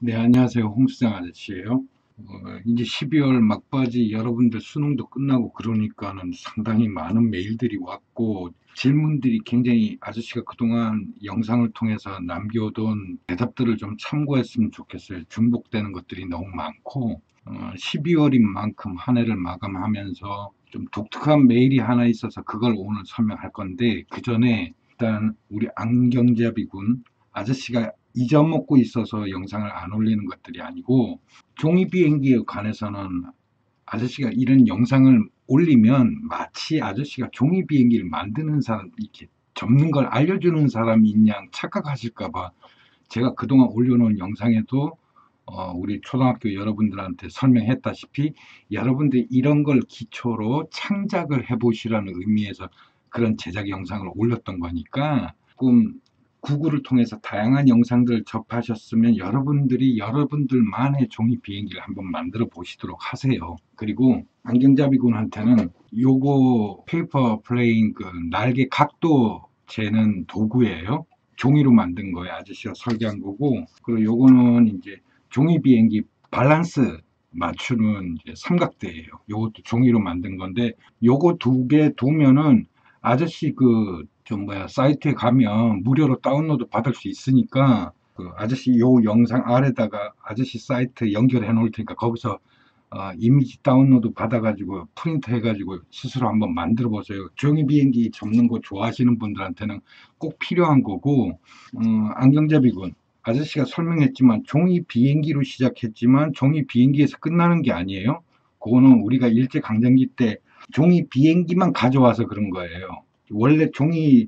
네, 안녕하세요. 홍수장 아저씨예요. 이제 12월 막바지 여러분들 수능도 끝나고 그러니까는 상당히 많은 메일들이 왔고 질문들이 굉장히 아저씨가 그동안 영상을 통해서 남겨둔 대답들을 좀 참고했으면 좋겠어요. 중복되는 것들이 너무 많고 12월인 만큼 한 해를 마감하면서 좀 독특한 메일이 하나 있어서 그걸 오늘 설명할 건데 그 전에 일단 우리 안경잡이군 아저씨가 잊어먹고 있어서 영상을 안 올리는 것들이 아니고 종이 비행기에 관해서는 아저씨가 이런 영상을 올리면 마치 아저씨가 종이 비행기를 만드는 사람 이렇게 접는 걸 알려주는 사람인 양 착각하실까봐 제가 그동안 올려놓은 영상에도 우리 초등학교 여러분들한테 설명했다시피 여러분들이 이런 걸 기초로 창작을 해보시라는 의미에서 그런 제작 영상을 올렸던 거니까 조금 구글을 통해서 다양한 영상들을 접하셨으면 여러분들이 여러분들만의 종이 비행기를 한번 만들어 보시도록 하세요. 그리고 안경잡이군한테는 요거 페이퍼 플레인 그 날개 각도 재는 도구예요. 종이로 만든 거예요. 아저씨가 설계한 거고, 그리고 요거는 이제 종이 비행기 밸런스 맞추는 이제 삼각대예요. 요것도 종이로 만든 건데, 요거 두 개 두면은 아저씨 그 좀 뭐야 사이트에 가면 무료로 다운로드 받을 수 있으니까 그 아저씨 요 영상 아래다가 아저씨 사이트 연결해 놓을 테니까 거기서 이미지 다운로드 받아가지고 프린트 해가지고 스스로 한번 만들어 보세요. 종이 비행기 접는 거 좋아하시는 분들한테는 꼭 필요한 거고, 안경잡이군. 아저씨가 설명했지만 종이 비행기로 시작했지만 종이 비행기에서 끝나는 게 아니에요. 그거는 우리가 일제강점기 때 종이 비행기만 가져와서 그런 거예요. 원래 종이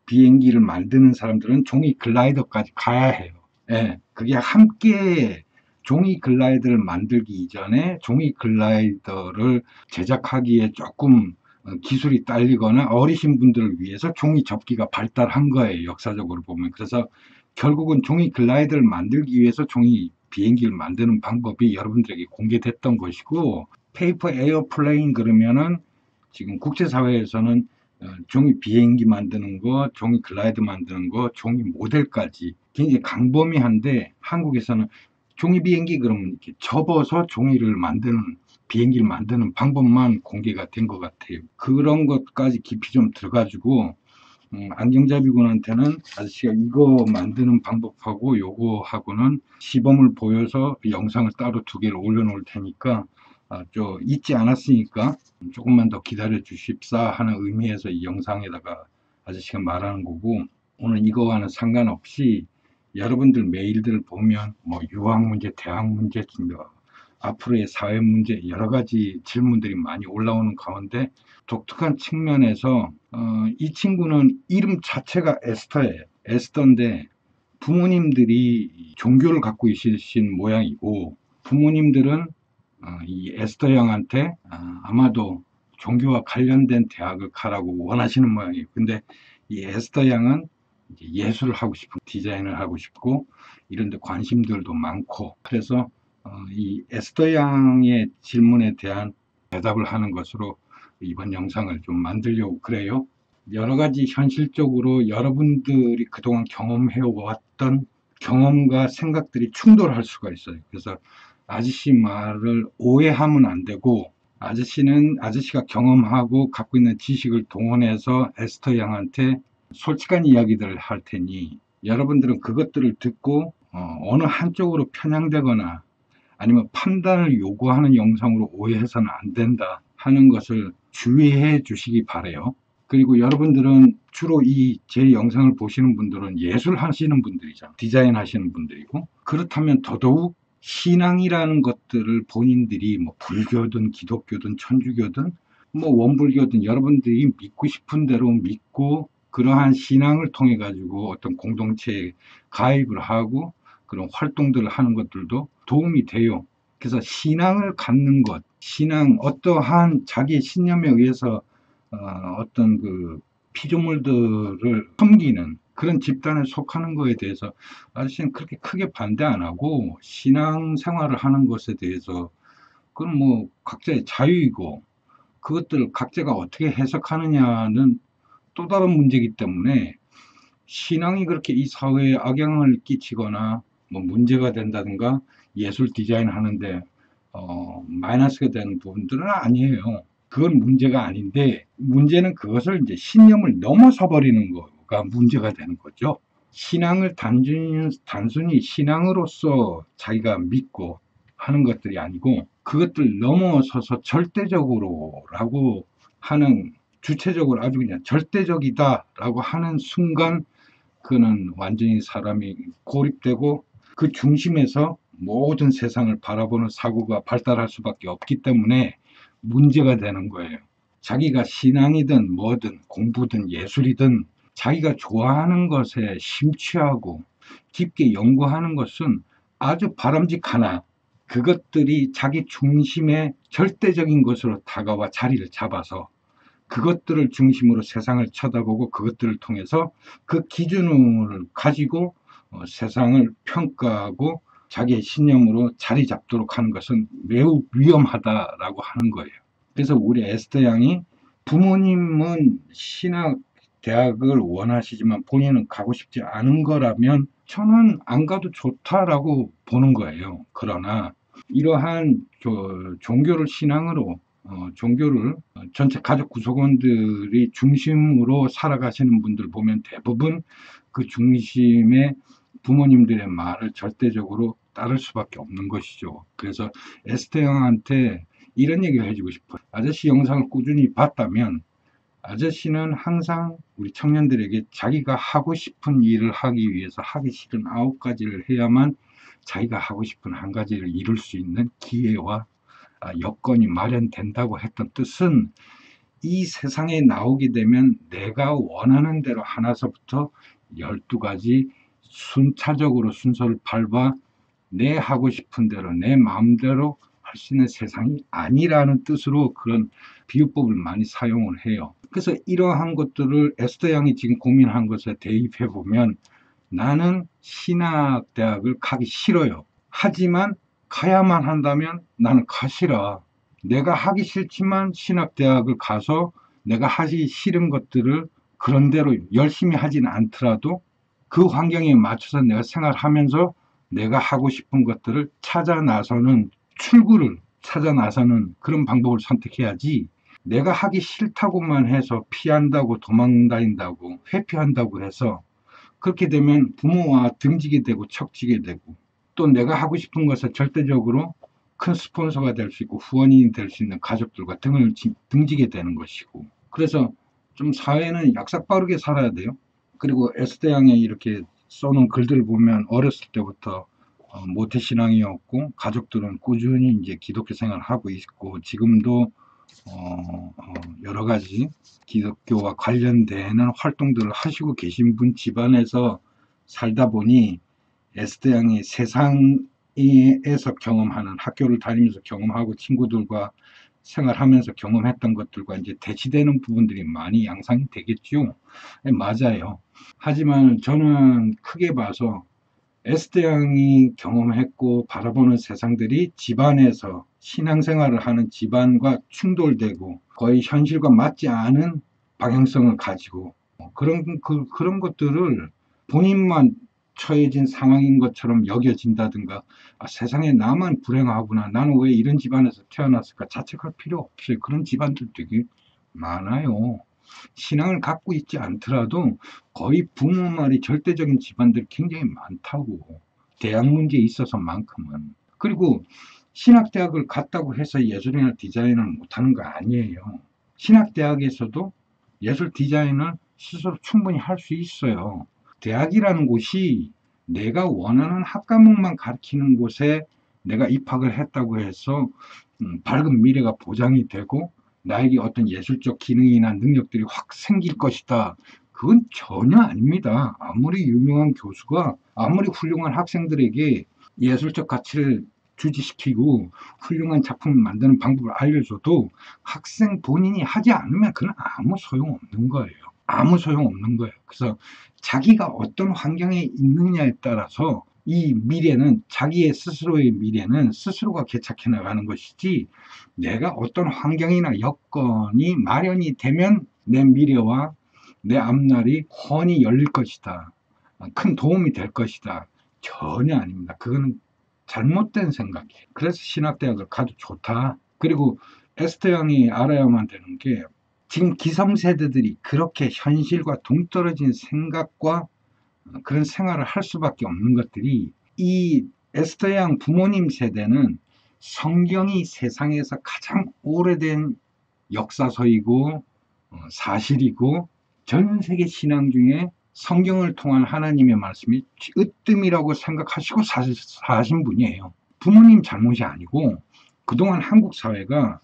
비행기를 만드는 사람들은 종이 글라이더까지 가야 해요. 예, 그게 함께 종이 글라이더를 만들기 이전에 종이 글라이더를 제작하기에 조금 기술이 딸리거나 어리신 분들을 위해서 종이 접기가 발달한 거예요. 역사적으로 보면. 그래서 결국은 종이 글라이더를 만들기 위해서 종이 비행기를 만드는 방법이 여러분들에게 공개됐던 것이고, 페이퍼 에어플레인 그러면은 지금 국제사회에서는 종이 비행기 만드는 거, 종이 글라이더 만드는 거, 종이 모델까지 굉장히 광범위한데 한국에서는 종이 비행기 그러면 이렇게 접어서 종이를 만드는 비행기를 만드는 방법만 공개가 된 것 같아요. 그런 것까지 깊이 좀 들어가지고 안경잡이군한테는 아저씨가 이거 만드는 방법하고 요거하고는 시범을 보여서 영상을 따로 두 개를 올려놓을 테니까 좀 잊지 않았으니까 조금만 더 기다려 주십사 하는 의미에서 이 영상에다가 아저씨가 말하는 거고, 오늘 이거와는 상관없이 여러분들 메일들을 보면 뭐 유학 문제, 대학 문제, 앞으로의 사회 문제 여러 가지 질문들이 많이 올라오는 가운데 독특한 측면에서 이 친구는 이름 자체가 에스터예요. 에스터인데 부모님들이 종교를 갖고 있으신 모양이고 부모님들은 이 에스터 양한테 아마도 종교와 관련된 대학을 가라고 원하시는 모양이에요. 근데 이 에스터 양은 예술을 하고 싶고 디자인을 하고 싶고 이런 데 관심들도 많고 그래서 이 에스더 양의 질문에 대한 대답을 하는 것으로 이번 영상을 좀 만들려고 그래요. 여러 가지 현실적으로 여러분들이 그동안 경험해 왔던 경험과 생각들이 충돌할 수가 있어요. 그래서 아저씨 말을 오해하면 안 되고 아저씨가 경험하고 갖고 있는 지식을 동원해서 에스터 양한테 솔직한 이야기들을 할 테니 여러분들은 그것들을 듣고 어느 한쪽으로 편향되거나 아니면 판단을 요구하는 영상으로 오해해서는 안 된다 하는 것을 주의해 주시기 바래요. 그리고 여러분들은 주로 이 제 영상을 보시는 분들은 예술 하시는 분들이잖아요. 디자인 하시는 분들이고 그렇다면 더더욱 신앙이라는 것들을 본인들이 뭐 불교든 기독교든 천주교든 뭐 원불교든 여러분들이 믿고 싶은 대로 믿고 그러한 신앙을 통해 가지고 어떤 공동체에 가입을 하고 그런 활동들을 하는 것들도 도움이 돼요. 그래서 신앙을 갖는 것, 어떠한 자기 신념에 의해서 어떤 그 피조물들을 섬기는 그런 집단에 속하는 것에 대해서 아저씨는 그렇게 크게 반대 안 하고 신앙 생활을 하는 것에 대해서 그건 뭐 각자의 자유이고 그것들을 각자가 어떻게 해석하느냐는 또 다른 문제이기 때문에 신앙이 그렇게 이 사회에 악영향을 끼치거나 뭐 문제가 된다든가 예술 디자인 하는데 마이너스가 되는 부분들은 아니에요. 그건 문제가 아닌데, 문제는 그것을 이제 신념을 넘어서 버리는 거가 문제가 되는 거죠. 신앙을 단순히 신앙으로서 자기가 믿고 하는 것들이 아니고, 그것들 넘어서서 절대적으로라고 하는, 주체적으로 아주 그냥 절대적이다라고 하는 순간, 그는 완전히 사람이 고립되고 그 중심에서 모든 세상을 바라보는 사고가 발달할 수밖에 없기 때문에 문제가 되는 거예요. 자기가 신앙이든 뭐든 공부든 예술이든 자기가 좋아하는 것에 심취하고 깊게 연구하는 것은 아주 바람직하나, 그것들이 자기 중심의 절대적인 것으로 다가와 자리를 잡아서 그것들을 중심으로 세상을 쳐다보고 그것들을 통해서 그 기준을 가지고 세상을 평가하고 자기의 신념으로 자리 잡도록 하는 것은 매우 위험하다라고 하는 거예요. 그래서 우리 에스더 양이, 부모님은 신학 대학을 원하시지만 본인은 가고 싶지 않은 거라면 저는 안 가도 좋다라고 보는 거예요. 그러나 이러한 종교를 신앙으로, 종교를 전체 가족 구성원들이 중심으로 살아가시는 분들 보면 대부분 그 중심에 부모님들의 말을 절대적으로 따를 수밖에 없는 것이죠. 그래서 에스테 형한테 이런 얘기를 해주고 싶어요. 아저씨 영상을 꾸준히 봤다면 아저씨는 항상 우리 청년들에게 자기가 하고 싶은 일을 하기 위해서 하기 싫은 9가지를 해야만 자기가 하고 싶은 한 가지를 이룰 수 있는 기회와 여건이 마련된다고 했던 뜻은, 이 세상에 나오게 되면 내가 원하는 대로 하나서부터 12가지 순차적으로 순서를 밟아 내 하고 싶은 대로 내 마음대로 할 수 있는 세상이 아니라는 뜻으로 그런 비유법을 많이 사용을 해요. 그래서 이러한 것들을 에스더 양이 지금 고민한 것에 대입해 보면, 나는 신학대학을 가기 싫어요. 하지만 가야만 한다면 나는 가시라. 내가 하기 싫지만 신학대학을 가서 내가 하기 싫은 것들을 그런대로 열심히 하진 않더라도 그 환경에 맞춰서 내가 생활하면서 내가 하고 싶은 것들을 찾아 나서는, 출구를 찾아 나서는 그런 방법을 선택해야지, 내가 하기 싫다고만 해서 피한다고 도망다닌다고 회피한다고 해서 그렇게 되면 부모와 등지게 되고 척지게 되고, 또 내가 하고 싶은 것을 절대적으로 큰 스폰서가 될 수 있고 후원인이 될 수 있는 가족들과 등지게 되는 것이고, 그래서 좀 사회는 약삭빠르게 살아야 돼요. 그리고 에스더 양의 이렇게 써놓은 글들을 보면 어렸을 때부터 모태신앙이었고, 가족들은 꾸준히 이제 기독교 생활을 하고 있고, 지금도 여러 가지 기독교와 관련되는 활동들을 하시고 계신 분 집안에서 살다 보니, 에스더 양이 세상에서 경험하는, 학교를 다니면서 경험하고 친구들과 생활하면서 경험했던 것들과 이제 대치되는 부분들이 많이 양상이 되겠죠. 맞아요. 하지만 저는 크게 봐서 에스더 양이 경험했고 바라보는 세상들이 집안에서 신앙생활을 하는 집안과 충돌되고 거의 현실과 맞지 않은 방향성을 가지고 그런 것들을 본인만 처해진 상황인 것처럼 여겨진다든가, 세상에 나만 불행하구나, 나는 왜 이런 집안에서 태어났을까, 자책할 필요 없어요. 그런 집안들 되게 많아요. 신앙을 갖고 있지 않더라도 거의 부모 말이 절대적인 집안들이 굉장히 많다고, 대학 문제에 있어서만큼은. 그리고 신학대학을 갔다고 해서 예술이나 디자인을 못하는 거 아니에요. 신학대학에서도 예술 디자인을 스스로 충분히 할 수 있어요. 대학이라는 곳이 내가 원하는 학과목만 가르치는 곳에 내가 입학을 했다고 해서 밝은 미래가 보장이 되고 나에게 어떤 예술적 기능이나 능력들이 확 생길 것이다. 그건 전혀 아닙니다. 아무리 유명한 교수가 아무리 훌륭한 학생들에게 예술적 가치를 주지시키고 훌륭한 작품을 만드는 방법을 알려줘도 학생 본인이 하지 않으면 그건 아무 소용없는 거예요. 아무 소용없는 거예요. 그래서 자기가 어떤 환경에 있느냐에 따라서 이 미래는, 자기의 스스로의 미래는 스스로가 개척해 나가는 것이지, 내가 어떤 환경이나 여건이 마련이 되면 내 미래와 내 앞날이 훤히 열릴 것이다, 큰 도움이 될 것이다, 전혀 아닙니다. 그거는 잘못된 생각이에요. 그래서 신학대학을 가도 좋다. 그리고 에스더 양이 알아야만 되는 게 지금 기성세대들이 그렇게 현실과 동떨어진 생각과 그런 생활을 할 수밖에 없는 것들이 이 에스더 양 부모님 세대는 성경이 세상에서 가장 오래된 역사서이고 사실이고 전 세계 신앙 중에 성경을 통한 하나님의 말씀이 으뜸이라고 생각하시고 사신 분이에요. 부모님 잘못이 아니고 그동안 한국 사회가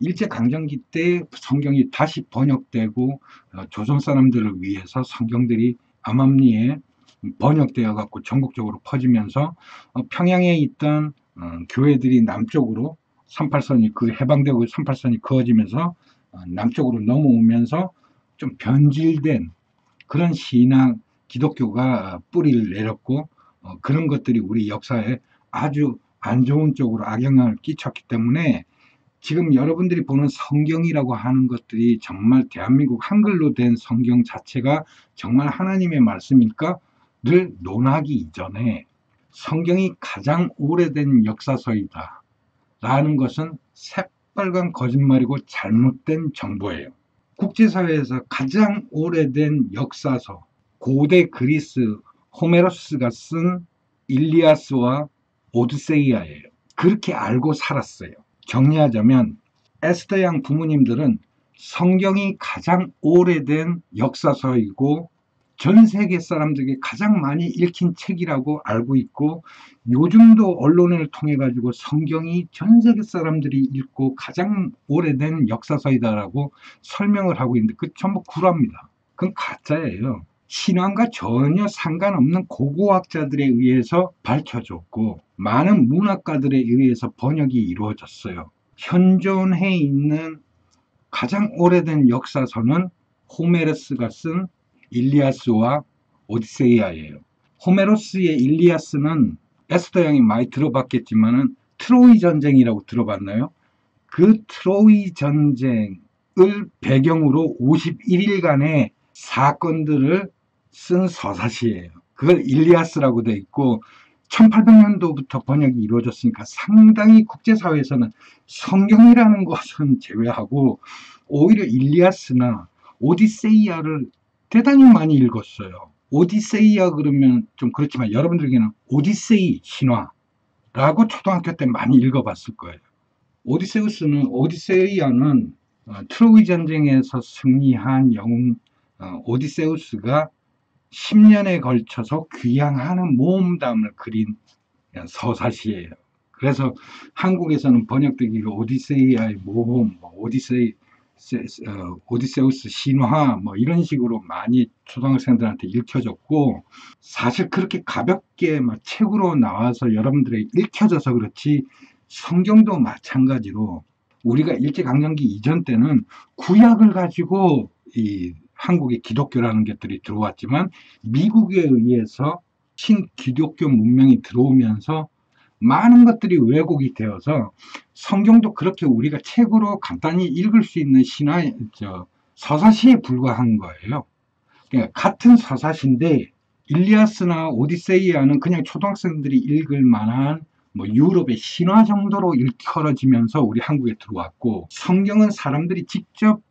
일제강점기 때 성경이 다시 번역되고 조선 사람들을 위해서 성경들이 암암리에 번역되어 갖고 전국적으로 퍼지면서 평양에 있던 교회들이 남쪽으로 38선이 그 해방되고 38선이 그어지면서 남쪽으로 넘어오면서 좀 변질된 그런 신앙 기독교가 뿌리를 내렸고 그런 것들이 우리 역사에 아주 안 좋은 쪽으로 악영향을 끼쳤기 때문에 지금 여러분들이 보는 성경이라고 하는 것들이 정말 대한민국 한글로 된 성경 자체가 정말 하나님의 말씀일까를 논하기 이전에 성경이 가장 오래된 역사서이다 라는 것은 새빨간 거짓말이고 잘못된 정보예요. 국제사회에서 가장 오래된 역사서, 고대 그리스 호메로스가 쓴 일리아스와 오드세이아예요. 그렇게 알고 살았어요. 정리하자면 에스더 양 부모님들은 성경이 가장 오래된 역사서이고 전 세계 사람들에게 가장 많이 읽힌 책이라고 알고 있고 요즘도 언론을 통해 가지고 성경이 전 세계 사람들이 읽고 가장 오래된 역사서이다라고 설명을 하고 있는데 그 전부 구라입니다. 그건 가짜예요. 신앙과 전혀 상관없는 고고학자들에 의해서 밝혀졌고 많은 문학가들에 의해서 번역이 이루어졌어요. 현존해 있는 가장 오래된 역사서는 호메로스가 쓴 일리아스와 오디세이아예요. 호메로스의 일리아스는 에스더 양이 많이 들어봤겠지만은 트로이 전쟁이라고 들어봤나요? 그 트로이 전쟁을 배경으로 51일간의 사건들을 쓴 서사시예요. 그걸 일리아스라고 돼 있고 1800년도부터 번역이 이루어졌으니까 상당히 국제사회에서는 성경이라는 것은 제외하고 오히려 일리아스나 오디세이아를 대단히 많이 읽었어요. 오디세이아 그러면 좀 그렇지만 여러분들에게는 오디세이 신화라고 초등학교 때 많이 읽어봤을 거예요. 오디세이아는 트로이 전쟁에서 승리한 영웅 오디세우스가 10년에 걸쳐서 귀향하는 모험담을 그린 서사시예요. 그래서 한국에서는 번역되기로 오디세이아의 모험, 오디세우스 신화 뭐 이런 식으로 많이 초등학생들한테 읽혀졌고 사실 그렇게 가볍게 막 책으로 나와서 여러분들에게 읽혀져서 그렇지 성경도 마찬가지로 우리가 일제강점기 이전 때는 구약을 가지고 이 한국에 기독교라는 것들이 들어왔지만 미국에 의해서 신기독교 문명이 들어오면서 많은 것들이 왜곡이 되어서 성경도 그렇게 우리가 책으로 간단히 읽을 수 있는 서사시에 불과한 거예요. 그러니까 같은 서사시인데 일리아스나 오디세이아는 그냥 초등학생들이 읽을 만한 뭐 유럽의 신화 정도로 일컬어지면서 우리 한국에 들어왔고 성경은 사람들이 직접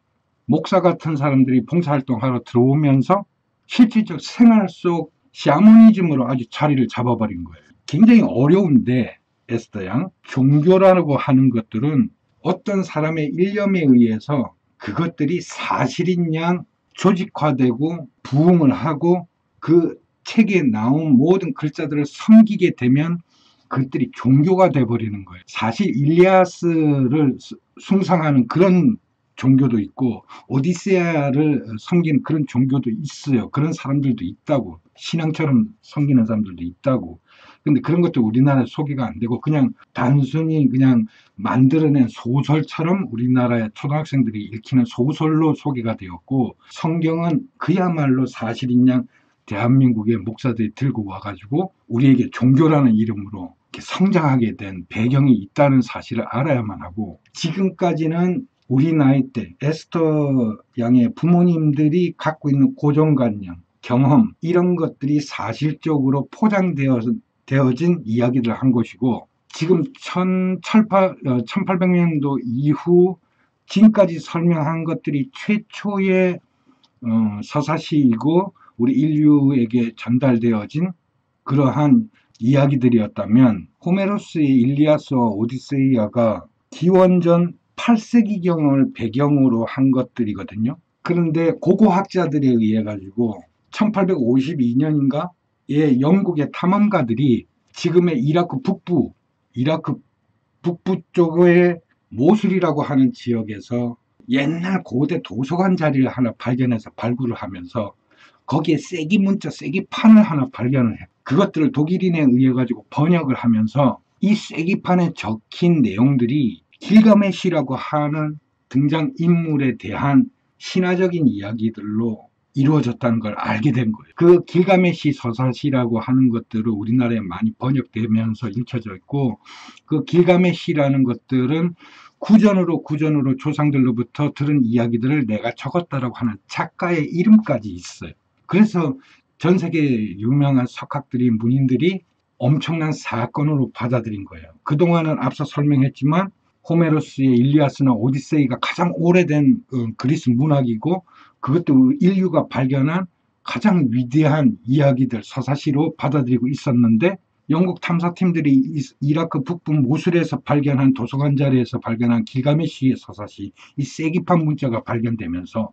목사 같은 사람들이 봉사활동하러 들어오면서 실질적 생활 속 샤머니즘으로 아주 자리를 잡아버린 거예요. 굉장히 어려운데 에스더 양 종교라고 하는 것들은 어떤 사람의 일념에 의해서 그것들이 사실인 양 조직화되고 부흥을 하고 그 책에 나온 모든 글자들을 섬기게 되면 그것들이 종교가 돼버리는 거예요. 사실 일리아스를 숭상하는 그런 종교도 있고 오디세아를 섬기는 그런 종교도 있어요. 그런 사람들도 있다고. 신앙처럼 섬기는 사람들도 있다고. 근데 그런 것도 우리나라에 소개가 안 되고 그냥 단순히 그냥 만들어낸 소설처럼 우리나라의 초등학생들이 읽히는 소설로 소개가 되었고 성경은 그야말로 사실인 양 대한민국의 목사들이 들고 와가지고 우리에게 종교라는 이름으로 이렇게 성장하게 된 배경이 있다는 사실을 알아야만 하고 지금까지는 우리 나이 때 에스더 양의 부모님들이 갖고 있는 고정관념, 경험 이런 것들이 사실적으로 포장되어 되어진 이야기를 한 것이고, 지금 1800년도 이후 지금까지 설명한 것들이 최초의 서사시이고 우리 인류에게 전달되어진 그러한 이야기들이었다면, 호메로스의 일리아스와 오디세이아가 기원전 8세기경을 배경으로 한 것들이거든요. 그런데 고고학자들에 의해 가지고 1852년인가 에 영국의 탐험가들이 지금의 이라크 북부 쪽의 모술이라고 하는 지역에서 옛날 고대 도서관 자리를 하나 발견해서 발굴을 하면서 거기에 쐐기판을 하나 발견을 해요. 그것들을 독일인에 의해 가지고 번역을 하면서 이 쐐기판에 적힌 내용들이 길가메시라고 하는 등장인물에 대한 신화적인 이야기들로 이루어졌다는 걸 알게 된 거예요. 그 길가메시 서사시라고 하는 것들을 우리나라에 많이 번역되면서 읽혀져 있고, 그 길가메시라는 것들은 구전으로 조상들로부터 들은 이야기들을 내가 적었다라고 하는 작가의 이름까지 있어요. 그래서 전 세계 유명한 석학들이, 문인들이 엄청난 사건으로 받아들인 거예요. 그동안은 앞서 설명했지만 호메로스의 일리아스나 오디세이가 가장 오래된 그리스 문학이고, 그것도 인류가 발견한 가장 위대한 이야기들, 서사시로 받아들이고 있었는데, 영국 탐사팀들이 이라크 북부 모술에서 발견한 도서관 자리에서 발견한 길가메시의 서사시, 이 쐐기판 문자가 발견되면서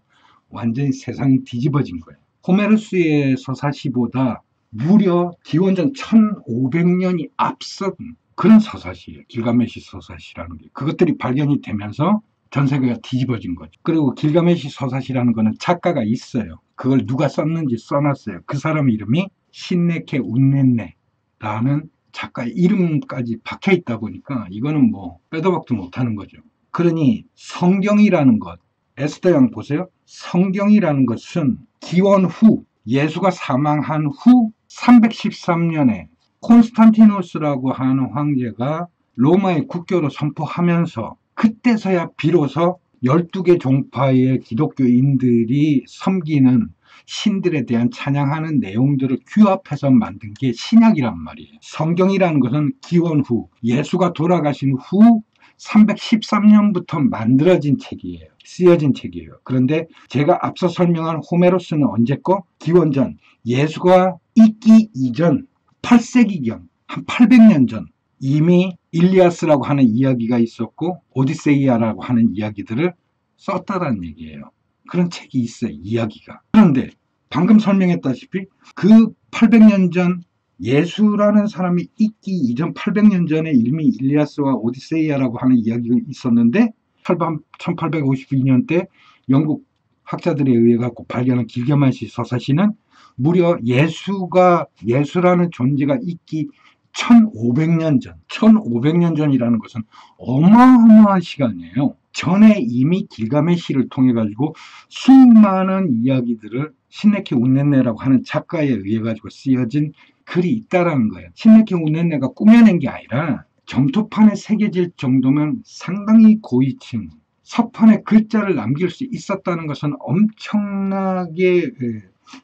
완전히 세상이 뒤집어진 거예요. 호메로스의 서사시보다 무려 기원전 1500년이 앞선 그런 서사시예요. 길가메시 서사시라는 게. 그것들이 발견이 되면서 전 세계가 뒤집어진 거죠. 그리고 길가메시 서사시라는 거는 작가가 있어요. 그걸 누가 썼는지 써놨어요. 그 사람 이름이 신네케 운넨네라는 작가의 이름까지 박혀 있다 보니까 이거는 뭐 빼도 박도 못하는 거죠. 그러니 성경이라는 것, 에스더 양 보세요. 성경이라는 것은 기원 후, 예수가 사망한 후 313년에 콘스탄티노스라고 하는 황제가 로마의 국교로 선포하면서, 그때서야 비로소 12개 종파의 기독교인들이 섬기는 신들에 대한 찬양하는 내용들을 규합해서 만든 게 신약이란 말이에요. 성경이라는 것은 기원 후, 예수가 돌아가신 후 313년부터 만들어진 책이에요. 쓰여진 책이에요. 그런데 제가 앞서 설명한 호메로스는 언제 거? 기원전, 예수가 있기 이전 8세기경, 한 800년 전 이미 일리아스라고 하는 이야기가 있었고 오디세이아라고 하는 이야기들을 썼다라는 얘기예요. 그런 책이 있어요, 이야기가. 그런데 방금 설명했다시피 그 800년 전 예수라는 사람이 있기 이전 800년 전에 이미 일리아스와 오디세이아라고 하는 이야기가 있었는데 1852년 때 영국 학자들에 의해 갖고 발견한 길가메시 서사시는 무려 예수라는 존재가 있기 1500년 전, 1500년 전이라는 것은 어마어마한 시간이에요. 전에 이미 길가메시를 통해 가지고 수많은 이야기들을 신네케 운넨네라고 하는 작가에 의해 가지고 쓰여진 글이 있다라는 거예요. 신네케 운넨네가 꾸며낸 게 아니라 점토판에 새겨질 정도면 상당히 고위층, 서판에 글자를 남길 수 있었다는 것은 엄청나게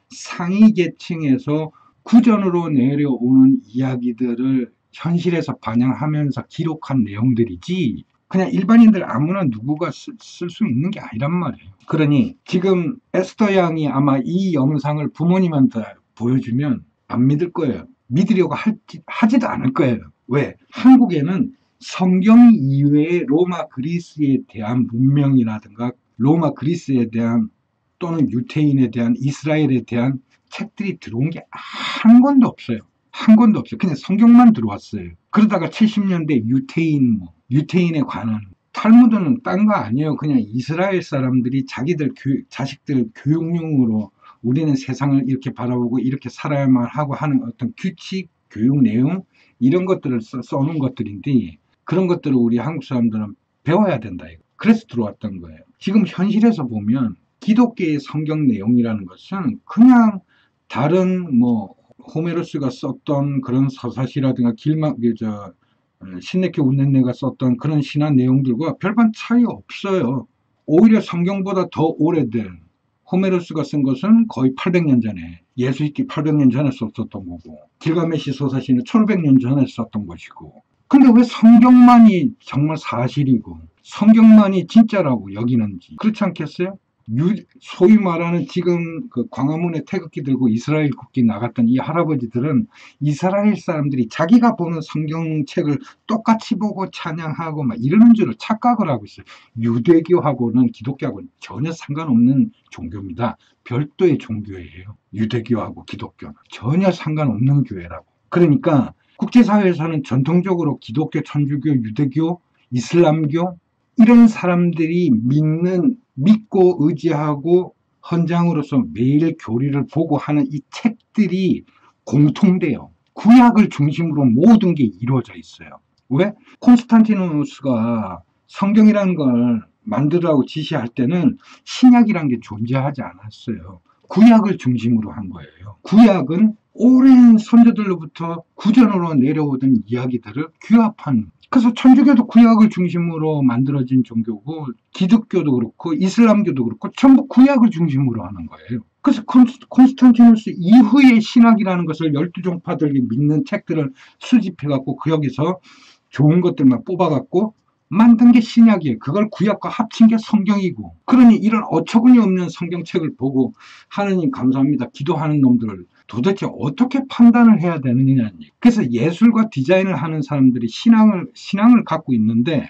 상위 계층에서 구전으로 내려오는 이야기들을 현실에서 반영하면서 기록한 내용들이지, 그냥 일반인들 아무나 누구가 쓸 수 있는 게 아니란 말이에요. 그러니 지금 에스더 양이 아마 이 영상을 부모님한테 보여주면 안 믿을 거예요. 믿으려고 하지도 않을 거예요. 왜? 한국에는 성경 이외의 로마 그리스에 대한 문명이라든가 로마 그리스에 대한 또는 유태인에 대한, 이스라엘에 대한 책들이 들어온 게 한 권도 없어요. 한 권도 없어요. 그냥 성경만 들어왔어요. 그러다가 70년대 유태인에 관한 탈무드는 딴 거 아니에요. 그냥 이스라엘 사람들이 자식들 교육용으로 우리는 세상을 이렇게 바라보고 이렇게 살아야만 하고 하는 어떤 규칙, 교육 내용, 이런 것들을 써놓은 것들인데, 그런 것들을 우리 한국 사람들은 배워야 된다. 그래서 들어왔던 거예요. 지금 현실에서 보면 기독교의 성경 내용이라는 것은 그냥 다른 호메로스가 썼던 그런 서사시라든가 신네케 운넨네가 썼던 그런 신화 내용들과 별반 차이 없어요. 오히려 성경보다 더 오래된 호메로스가 쓴 것은 거의 800년 전에, 예수있기 800년 전에 썼었던 거고, 길가메시 소사시는 1500년 전에 썼던 것이고, 근데 왜 성경만이 정말 사실이고 성경만이 진짜라고 여기는지 그렇지 않겠어요? 소위 말하는 지금 그 광화문에 태극기 들고 이스라엘 국기 나갔던 이 할아버지들은 이스라엘 사람들이 자기가 보는 성경책을 똑같이 보고 찬양하고 막 이러는 줄을 착각을 하고 있어요. 유대교하고는 기독교하고는 전혀 상관없는 종교입니다. 별도의 종교예요. 유대교하고 기독교는 전혀 상관없는 교회라고. 그러니까 국제사회에서는 전통적으로 기독교, 천주교, 유대교, 이슬람교 이런 사람들이 믿고 의지하고 헌장으로서 매일 교리를 보고 하는 이 책들이 공통돼요. 구약을 중심으로 모든 게 이루어져 있어요. 왜? 콘스탄티누스가 성경이라는 걸 만들라고 지시할 때는 신약이라는 게 존재하지 않았어요. 구약을 중심으로 한 거예요. 구약은 오랜 선조들로부터 구전으로 내려오던 이야기들을 규합한, 그래서 천주교도 구약을 중심으로 만들어진 종교고 기독교도 그렇고 이슬람교도 그렇고 전부 구약을 중심으로 하는 거예요. 그래서 콘스탄티누스 이후의 신학이라는 것을 12종파들이 믿는 책들을 수집해갖고 그 여기서 좋은 것들만 뽑아갖고 만든 게 신약이에요. 그걸 구약과 합친 게 성경이고, 그러니 이런 어처구니 없는 성경책을 보고 하느님 감사합니다 기도하는 놈들을 도대체 어떻게 판단을 해야 되느냐는 얘기. 그래서 예술과 디자인을 하는 사람들이 신앙을 갖고 있는데,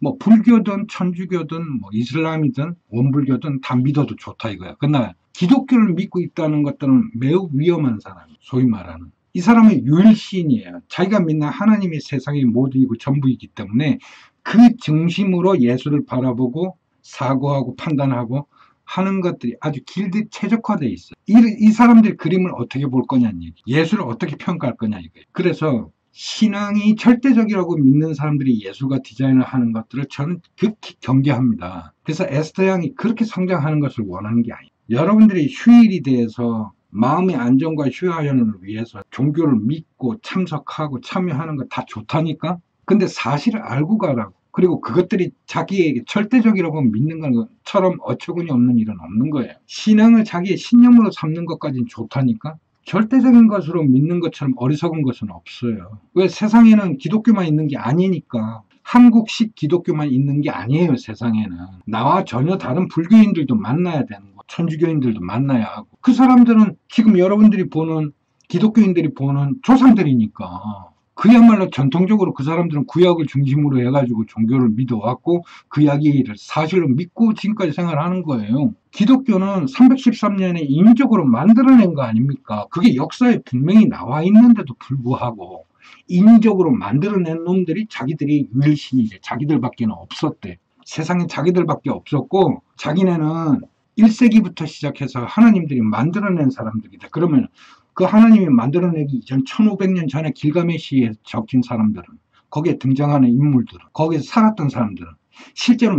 뭐 불교든 천주교든 뭐 이슬람이든 원불교든 다 믿어도 좋다 이거야. 그러나 기독교를 믿고 있다는 것들은 매우 위험한 사람, 소위 말하는 이 사람은 유일신이에요. 자기가 믿는 하나님이 세상의 모두이고 전부이기 때문에 그 중심으로 예술을 바라보고 사고하고 판단하고 하는 것들이 아주 길게 최적화되어 있어요. 이 사람들 그림을 어떻게 볼 거냐는 얘기, 예술을 어떻게 평가할 거냐 이거예요. 그래서 신앙이 절대적이라고 믿는 사람들이 예술과 디자인을 하는 것들을 저는 극히 경계합니다. 그래서 에스더 양이 그렇게 성장하는 것을 원하는 게 아니에요. 여러분들이 휴일에 대해서 마음의 안정과 휴화연을 위해서 종교를 믿고 참석하고 참여하는 거 다 좋다니까? 근데 사실을 알고 가라고. 그리고 그것들이 자기에게 절대적이라고 믿는 것처럼 어처구니 없는 일은 없는 거예요. 신앙을 자기의 신념으로 삼는 것까지는 좋다니까? 절대적인 것으로 믿는 것처럼 어리석은 것은 없어요. 왜? 세상에는 기독교만 있는 게 아니니까. 한국식 기독교만 있는 게 아니에요. 세상에는 나와 전혀 다른 불교인들도 만나야 되는 거, 천주교인들도 만나야 하고, 그 사람들은 지금 여러분들이 보는 기독교인들이 보는 조상들이니까. 그야말로 전통적으로 그 사람들은 구약을 중심으로 해가지고 종교를 믿어왔고 그 이야기를 사실로 믿고 지금까지 생활하는 거예요. 기독교는 313년에 인위적으로 만들어낸 거 아닙니까? 그게 역사에 분명히 나와 있는데도 불구하고 인위적으로 만들어낸 놈들이 자기들이 유일신이래. 자기들밖에 없었대. 세상에 자기들밖에 없었고 자기네는 1세기부터 시작해서 하나님들이 만들어낸 사람들이다. 그러면 그 하나님이 만들어내기 이전 1500년 전에 길가메시에 적힌 사람들은, 거기에 등장하는 인물들은, 거기에 살았던 사람들은 실제로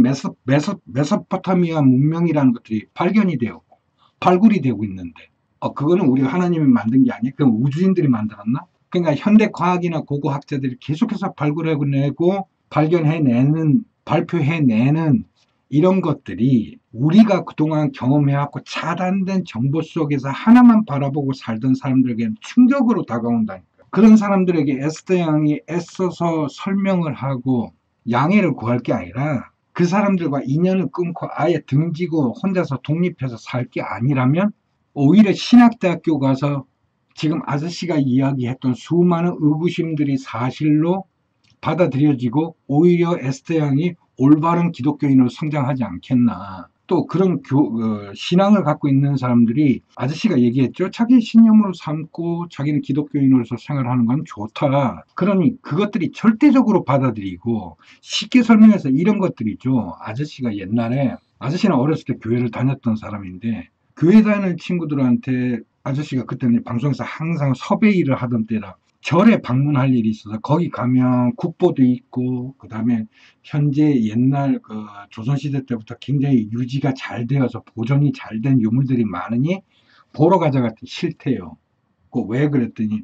메소포타미아 문명이라는 것들이 발견이 되고 발굴이 되고 있는데, 그거는 우리 하나님이 만든 게 아니야? 그럼 우주인들이 만들었나? 그러니까 현대 과학이나 고고학자들이 계속해서 발굴해내고 발견해내는, 발표해내는 이런 것들이 우리가 그동안 경험해왔고 차단된 정보 속에서 하나만 바라보고 살던 사람들에게는 충격으로 다가온다니까. 그런 사람들에게 에스더 양이 애써서 설명을 하고 양해를 구할 게 아니라 그 사람들과 인연을 끊고 아예 등지고 혼자서 독립해서 살 게 아니라면 오히려 신학대학교 가서 지금 아저씨가 이야기했던 수많은 의구심들이 사실로 받아들여지고 오히려 에스더 양이 올바른 기독교인으로 성장하지 않겠나. 또 그런 신앙을 갖고 있는 사람들이 아저씨가 얘기했죠. 자기 신념으로 삼고 자기는 기독교인으로서 생활하는 건 좋다. 그러니 그것들이 절대적으로 받아들이고, 쉽게 설명해서 이런 것들이죠. 아저씨가 옛날에, 아저씨는 어렸을 때 교회를 다녔던 사람인데 교회 다니는 친구들한테 아저씨가 그때는 방송에서 항상 섭외 일을 하던 때라 절에 방문할 일이 있어서 거기 가면 국보도 있고 그다음에 현재 옛날 그 조선시대 때부터 굉장히 유지가 잘 되어서 보존이 잘 된 유물들이 많으니 보러 가자 같은 싫대요. 왜 그랬더니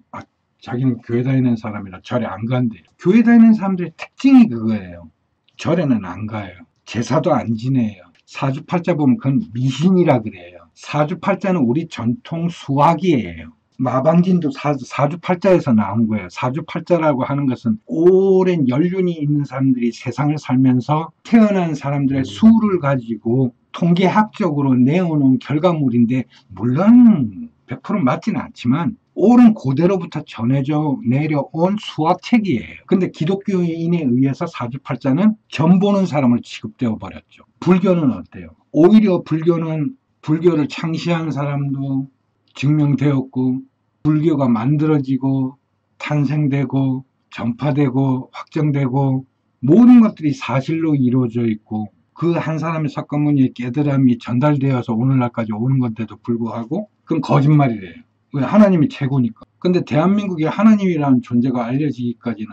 자기는 교회 다니는 사람이라 절에 안 간대요. 교회 다니는 사람들의 특징이 그거예요. 절에는 안 가요. 제사도 안 지내요. 사주팔자 보면 그건 미신이라 그래요. 사주팔자는 우리 전통 수화기예요. 마방진도 사주팔자에서 나온 거예요. 사주팔자라고 하는 것은 오랜 연륜이 있는 사람들이 세상을 살면서 태어난 사람들의 수를 가지고 통계학적으로 내어놓은 결과물인데, 물론 100% 맞지는 않지만 오랜 고대로부터 전해져 내려온 수학책이에요. 근데 기독교인에 의해서 사주팔자는 점 보는 사람을 취급되어 버렸죠. 불교는 어때요? 오히려 불교는 불교를 창시한 사람도 증명되었고, 불교가 만들어지고 탄생되고 전파되고 확정되고 모든 것들이 사실로 이루어져 있고, 그 한 사람의 사건문의 깨달음이 전달되어서 오늘날까지 오는 건데도 불구하고 그건 거짓말이래요. 왜? 하나님이 최고니까. 근데 대한민국에 하나님이라는 존재가 알려지기까지는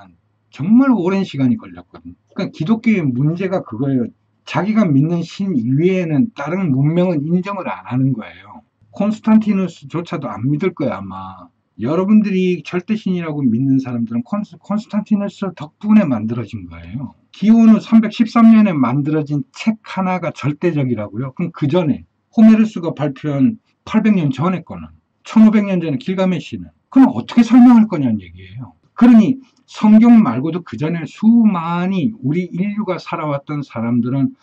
정말 오랜 시간이 걸렸거든요. 그러니까 기독교의 문제가 그거예요. 자기가 믿는 신 이외에는 다른 문명은 인정을 안 하는 거예요. 콘스탄티누스조차도 안 믿을 거야, 아마. 여러분들이 절대신이라고 믿는 사람들은 콘스탄티누스 덕분에 만들어진 거예요. 기원후 313년에 만들어진 책 하나가 절대적이라고요. 그럼 그 전에 호메르스가 발표한 800년 전에 거는, 1500년 전에 길가메시는, 그럼 어떻게 설명할 거냐는 얘기예요. 그러니 성경 말고도 그 전에 수많이 우리 인류가 살아왔던 사람들은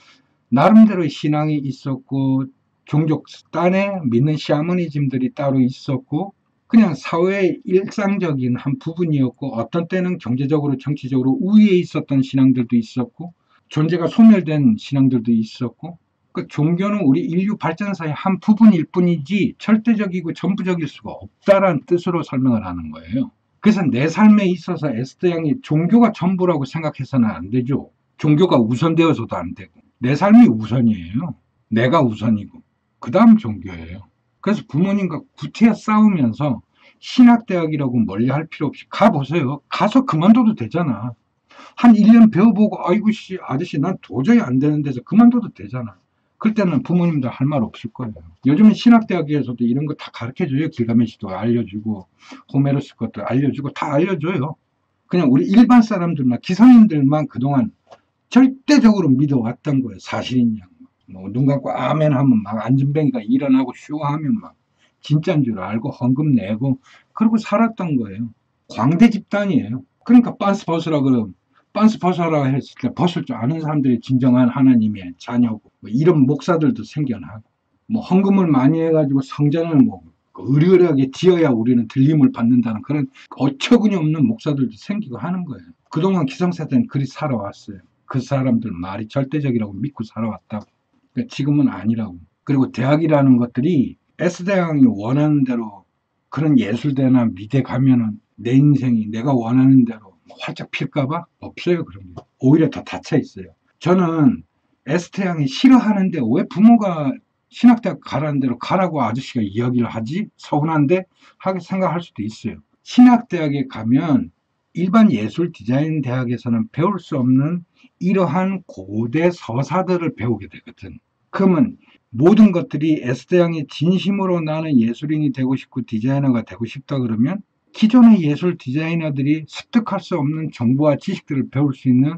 나름대로의 신앙이 있었고, 종족 딴에 믿는 샤머니즘들이 따로 있었고, 그냥 사회의 일상적인 한 부분이었고, 어떤 때는 경제적으로 정치적으로 우위에 있었던 신앙들도 있었고, 존재가 소멸된 신앙들도 있었고, 그 종교는 우리 인류 발전사의 한 부분일 뿐이지 절대적이고 전부적일 수가 없다라는 뜻으로 설명을 하는 거예요. 그래서 내 삶에 있어서 에스더 양이 종교가 전부라고 생각해서는 안 되죠. 종교가 우선되어서도 안 되고, 내 삶이 우선이에요. 내가 우선이고 그 다음 종교예요. 그래서 부모님과 구태여 싸우면서 신학대학이라고 멀리 할 필요 없이 가보세요. 가서 그만둬도 되잖아. 한 1년 배워보고 아이고 씨 아저씨 난 도저히 안 되는 데서 그만둬도 되잖아. 그럴 때는 부모님도 할 말 없을 거예요. 요즘은 신학대학에서도 이런 거 다 가르쳐줘요. 길가메시도 알려주고 호메로스 것도 알려주고 다 알려줘요. 그냥 우리 일반 사람들만, 기성인들만 그동안 절대적으로 믿어왔던 거예요. 사실인 양. 뭐 눈 감고 아멘 하면 막 안진뱅이가 일어나고 쇼 하면 막 진짜인 줄 알고 헌금 내고 그러고 살았던 거예요. 광대 집단이에요. 그러니까 빤스 벗으라 그러면 빤스 벗어라 했을 때 벗을 줄 아는 사람들이 진정한 하나님의 자녀고, 뭐 이런 목사들도 생겨나고, 뭐 헌금을 많이 해가지고 성전을 뭐 의리의리하게 지어야 우리는 들림을 받는다는 그런 어처구니 없는 목사들도 생기고 하는 거예요. 그동안 기성세대는 그리 살아왔어요. 그 사람들 말이 절대적이라고 믿고 살아왔다고. 그러니까 지금은 아니라고. 그리고 대학이라는 것들이 S대학이 원하는 대로 그런 예술대나 미대 가면은 내 인생이 내가 원하는 대로 활짝 필까봐? 없어요. 그런 게. 오히려 더 닫혀 있어요. 저는 S대학이 싫어하는데 왜 부모가 신학대학 가라는 대로 가라고 아저씨가 이야기를 하지? 서운한데? 하게 생각할 수도 있어요. 신학대학에 가면 일반 예술 디자인 대학에서는 배울 수 없는 이러한 고대 서사들을 배우게 되거든. 그러면 모든 것들이 S대양이 진심으로 나는 예술인이 되고 싶고 디자이너가 되고 싶다 그러면 기존의 예술 디자이너들이 습득할 수 없는 정보와 지식들을 배울 수 있는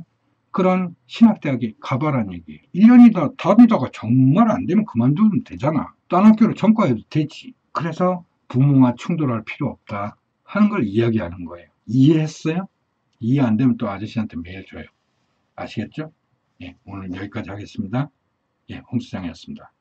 그런 신학대학에 가봐라는 얘기예요. 1년이다 다니다가 정말 안 되면 그만두면 되잖아. 딴 학교로 전과해도 되지. 그래서 부모와 충돌할 필요 없다 하는 걸 이야기하는 거예요. 이해했어요? 이해 안 되면 또 아저씨한테 메일 줘요. 아시겠죠? 예, 오늘 여기까지 하겠습니다. 예, 홍수장이었습니다.